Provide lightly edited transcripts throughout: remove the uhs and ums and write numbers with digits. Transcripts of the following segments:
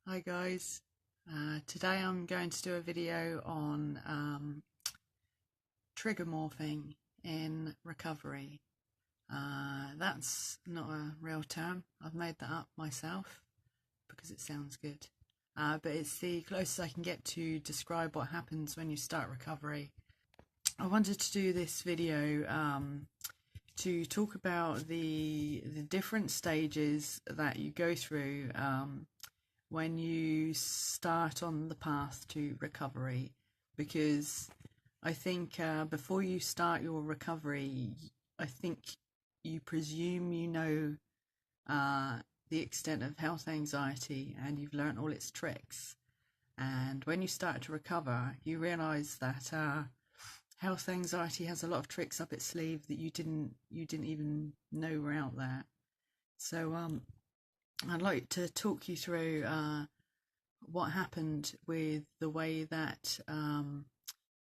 Hi guys, today I'm going to do a video on trigger morphing in recovery. That's not a real term, I've made that up myself because it sounds good. But it's the closest I can get to describe what happens when you start recovery. I wanted to do this video to talk about the different stages that you go through when you start on the path to recovery, because I think before you start your recovery, I think you presume you know the extent of health anxiety and you've learnt all its tricks. And when you start to recover, you realise that health anxiety has a lot of tricks up its sleeve that you didn't even know were out there. So I'd like to talk you through what happened with the way that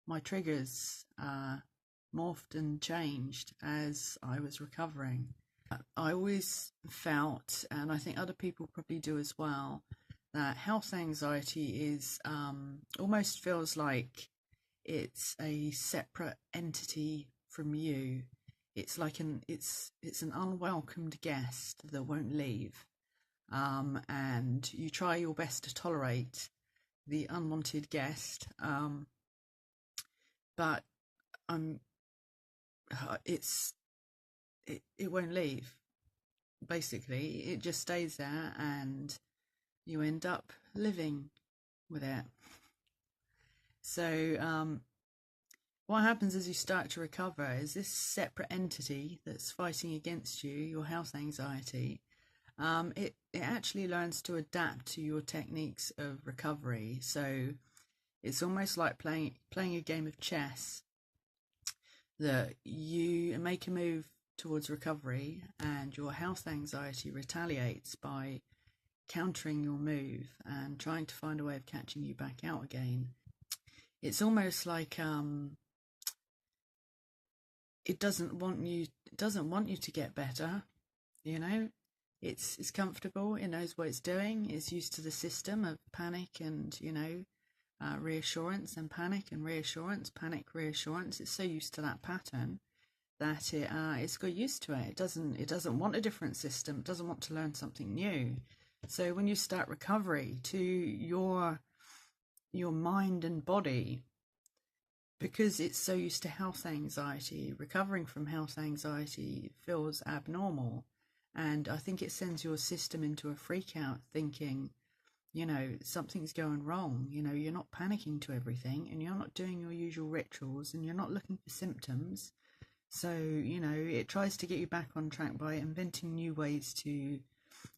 my triggers morphed and changed as I was recovering. I always felt, and I think other people probably do as well, that health anxiety is almost feels like it's a separate entity from you. It's like it's an unwelcomed guest that won't leave. And you try your best to tolerate the unwanted guest, but it won't leave. Basically, it just stays there, and you end up living with it. So what happens as you start to recover is this separate entity that's fighting against you, your health anxiety, it actually learns to adapt to your techniques of recovery. So it's almost like playing a game of chess, that you make a move towards recovery and your health anxiety retaliates by countering your move and trying to find a way of catching you back out again. It's almost like it doesn't want you to get better, you know. It's comfortable, it knows what it's doing, it's used to the system of panic and, reassurance and panic and reassurance, panic, reassurance. It's so used to that pattern that it's got used to it. It doesn't want a different system, it doesn't want to learn something new. So when you start recovery to your mind and body, because it's so used to health anxiety, recovering from health anxiety feels abnormal. And I think it sends your system into a freak out, thinking, something's going wrong. You're not panicking to everything, and you're not doing your usual rituals, and you're not looking for symptoms. So, it tries to get you back on track by inventing new ways to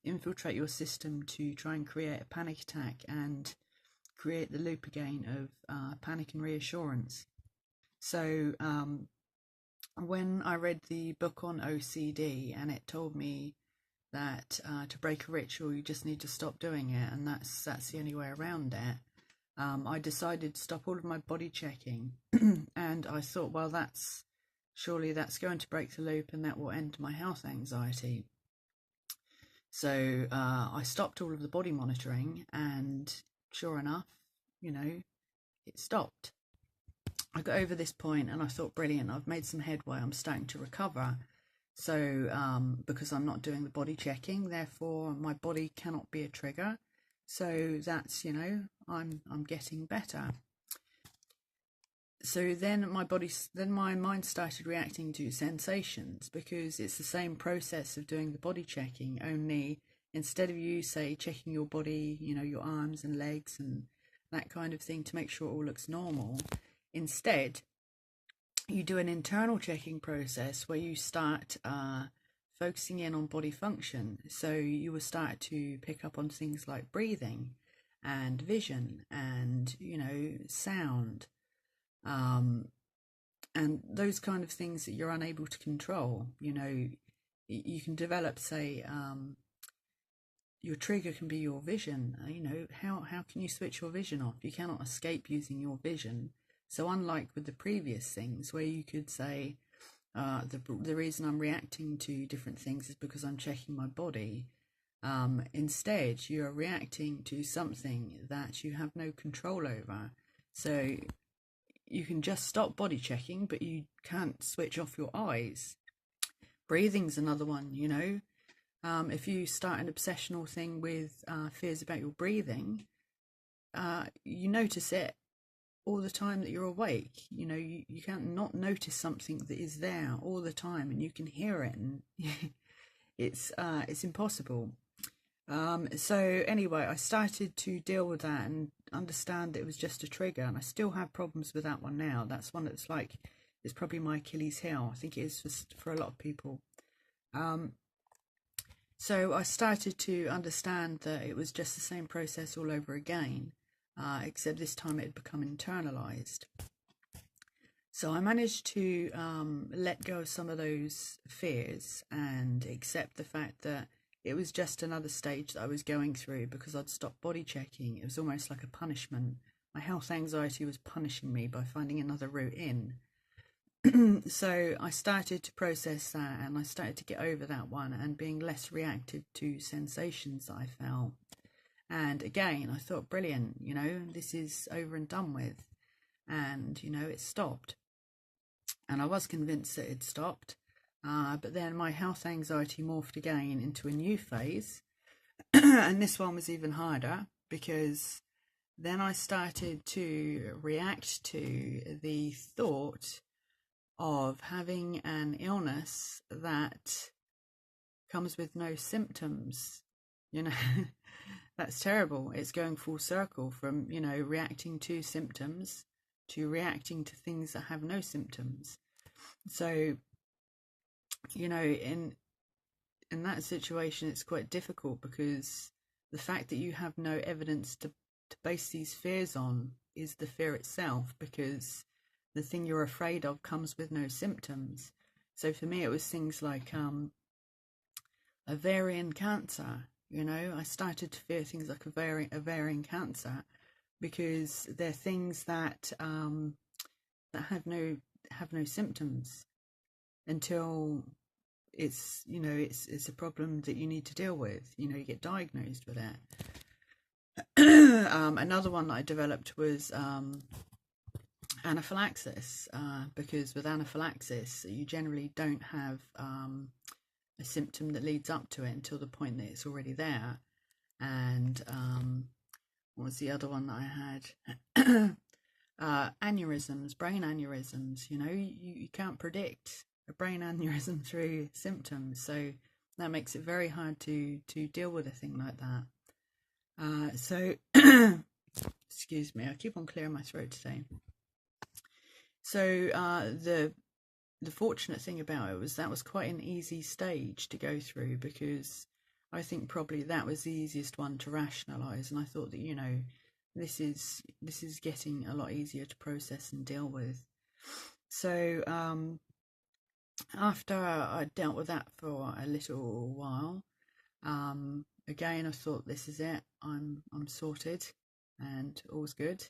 infiltrate your system to try and create a panic attack and create the loop again of panic and reassurance. So, when I read the book on OCD, and it told me that to break a ritual you just need to stop doing it, and that's the only way around it, I decided to stop all of my body checking. And I thought, well, surely that's going to break the loop and that will end my health anxiety. So I stopped all of the body monitoring, and sure enough, it stopped. I got over this point and I thought, brilliant, I've made some headway, I'm starting to recover. So because I'm not doing the body checking, therefore my body cannot be a trigger. So that's, I'm getting better. So then my mind started reacting to sensations, because it's the same process of doing the body checking, only instead of you, say, checking your body, your arms and legs and that kind of thing to make sure it all looks normal, instead you do an internal checking process where you start focusing in on body function. So you will start to pick up on things like breathing and vision and, sound, and those kind of things that you're unable to control. You can develop, say, your trigger can be your vision. How can you switch your vision off? You cannot escape using your vision. So unlike with the previous things where you could say, the reason I'm reacting to different things is because I'm checking my body, Instead, you are reacting to something that you have no control over. So you can just stop body checking, but you can't switch off your eyes. Breathing's another one, you know. If you start an obsessional thing with fears about your breathing, you notice it all the time that you're awake. You know, you can't not notice something that is there all the time, and you can hear it, and it's impossible. So anyway, I started to deal with that and understand that it was just a trigger, and I still have problems with that one now. That's one that's like, it's probably my Achilles heel. I think it is for a lot of people. So I started to understand that it was just the same process all over again, except this time it had become internalized. So I managed to let go of some of those fears and accept the fact that it was just another stage that I was going through because I'd stopped body checking. It was almost like a punishment. My health anxiety was punishing me by finding another route in. So I started to process that, and I started to get over that one and being less reactive to sensations that I felt. And again, I thought, brilliant, you know, this is over and done with. And, you know, it stopped. And I was convinced that it stopped. But then my health anxiety morphed again into a new phase. And this one was even harder because then I started to react to the thought of having an illness that comes with no symptoms. You know, that's terrible. It's going full circle from, you know, reacting to symptoms to reacting to things that have no symptoms. So, you know, in that situation, it's quite difficult because the fact that you have no evidence to base these fears on is the fear itself, because the thing you're afraid of comes with no symptoms. So for me, it was things like ovarian cancer. You know, I started to fear things like ovarian cancer because they're things that that have no symptoms until it's, you know, it's a problem that you need to deal with. You know, you get diagnosed with it. Another one that I developed was anaphylaxis, because with anaphylaxis you generally don't have a symptom that leads up to it until the point that it's already there. And what was the other one that I had? Aneurysms, brain aneurysms. You know, you can't predict a brain aneurysm through symptoms, so that makes it very hard to deal with a thing like that. So excuse me, I keep on clearing my throat today. So the fortunate thing about it was that was quite an easy stage to go through, because I think probably that was the easiest one to rationalize, and I thought that, you know, this is getting a lot easier to process and deal with. So after I dealt with that for a little while, again I thought, this is it, I'm sorted and all's good.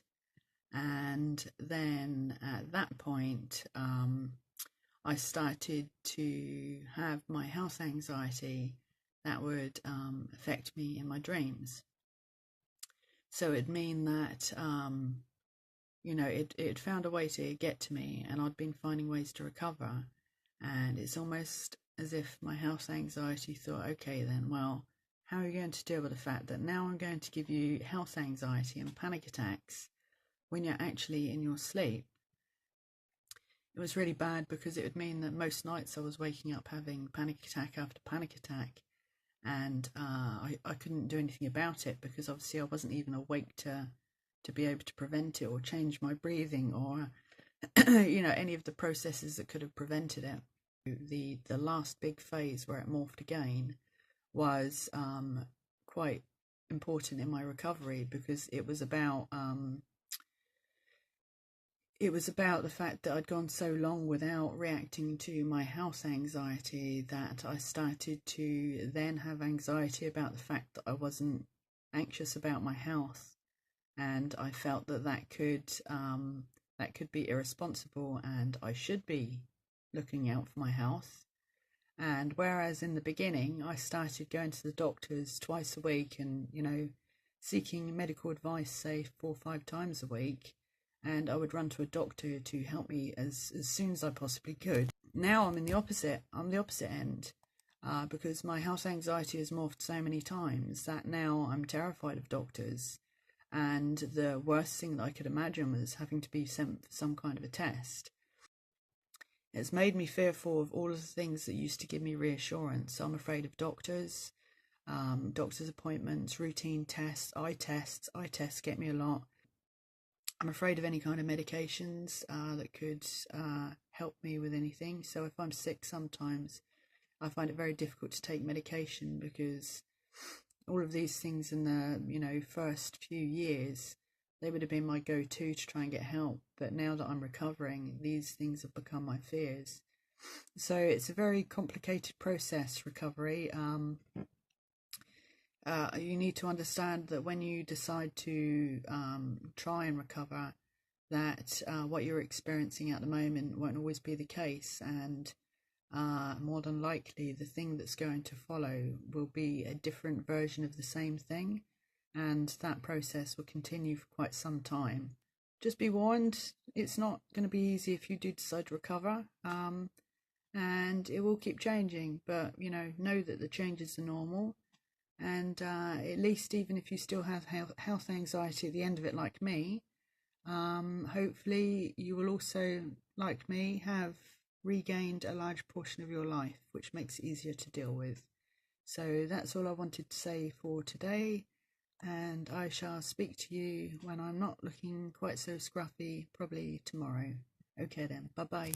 And then at that point I started to have my health anxiety that would affect me in my dreams. So it'd mean that you know, it found a way to get to me, and I'd been finding ways to recover. And it's almost as if my health anxiety thought, okay then, well, how are you going to deal with the fact that now I'm going to give you health anxiety and panic attacks when you're actually in your sleep? It was really bad because it would mean that most nights I was waking up having panic attack after panic attack, and I couldn't do anything about it because obviously I wasn't even awake to be able to prevent it or change my breathing or you know, any of the processes that could have prevented it. The last big phase where it morphed again was quite important in my recovery, because it was about the fact that I'd gone so long without reacting to my health anxiety that I started to then have anxiety about the fact that I wasn't anxious about my health, and I felt that could be irresponsible, and I should be looking out for my health. And whereas in the beginning I started going to the doctors twice a week and, seeking medical advice, say 4 or 5 times a week, and I would run to a doctor to help me as soon as I possibly could. Now I'm the opposite end, because my health anxiety has morphed so many times that now I'm terrified of doctors. And the worst thing that I could imagine was having to be sent for some kind of a test. It's made me fearful of all of the things that used to give me reassurance. So I'm afraid of doctors, doctor's appointments, routine tests, eye tests. Eye tests get me a lot. I'm afraid of any kind of medications that could help me with anything. So if I'm sick sometimes, I find it very difficult to take medication, because all of these things in the first few years, they would have been my go-to to try and get help. But now that I'm recovering, these things have become my fears. So it's a very complicated process, recovery. You need to understand that when you decide to try and recover, that what you're experiencing at the moment won't always be the case, and more than likely the thing that's going to follow will be a different version of the same thing, and that process will continue for quite some time. Just be warned, it's not going to be easy if you do decide to recover, and it will keep changing, but know that the changes are normal. And at least, even if you still have health anxiety at the end of it, like me, hopefully you will also, like me, have regained a large portion of your life, which makes it easier to deal with. So that's all I wanted to say for today, and I shall speak to you when I'm not looking quite so scruffy, probably tomorrow. Okay then, bye bye.